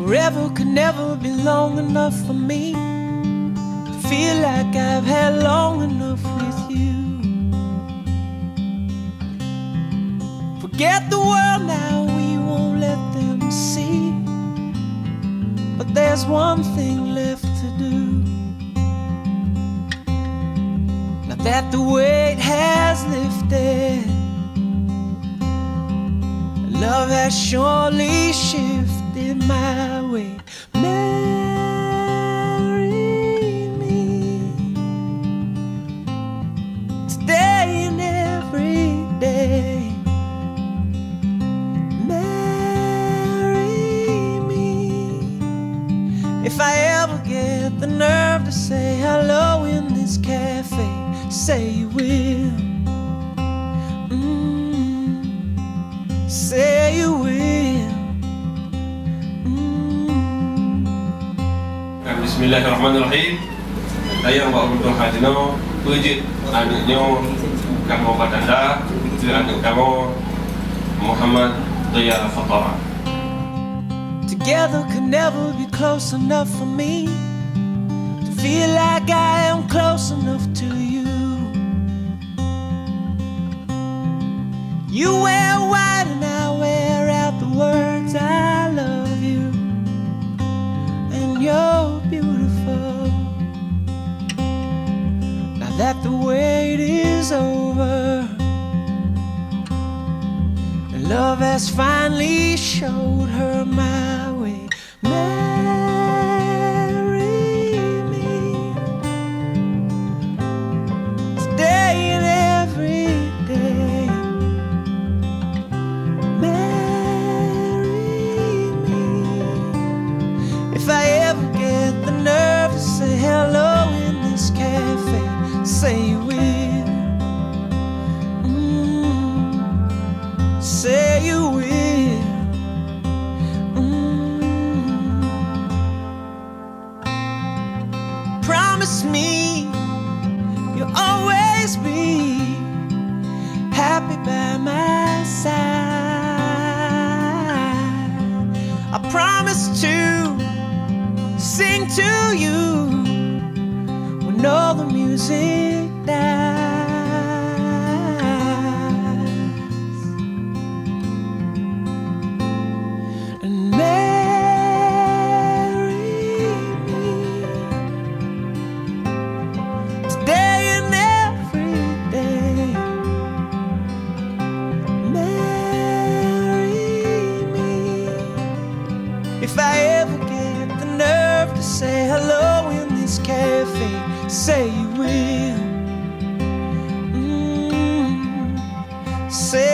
Forever could never be long enough for me to feel like I've had long enough with you. Forget the world now, we won't let them see. But there's one thing left to do. Now that the weight has lifted, love has surely shifted my way. Marry me today and every day. Marry me. If I ever get the nerve to say hello in this cafe, say you will. Say you will. Bismillahirrahmanirrahim. Saya bawa betul hadino, wujud anaknya kamu Badanda, anak kamu Muhammad Daya Fatara. Together could never be close enough for me to feel like I am close enough to you. You wear white and I wear out the words I love you, and you're beautiful. Now that the wait is over, and love has finally showed her my way. Marry me today and every day. If I ever get the nerve to say hello in this cafe, say you will. Say you will. Promise me you'll always be happy by my side. I promise to sing to you when all the music dies. And marry me today and every day. Marry me. If I ever get the nerve to say hello in this cafe, say you will. Say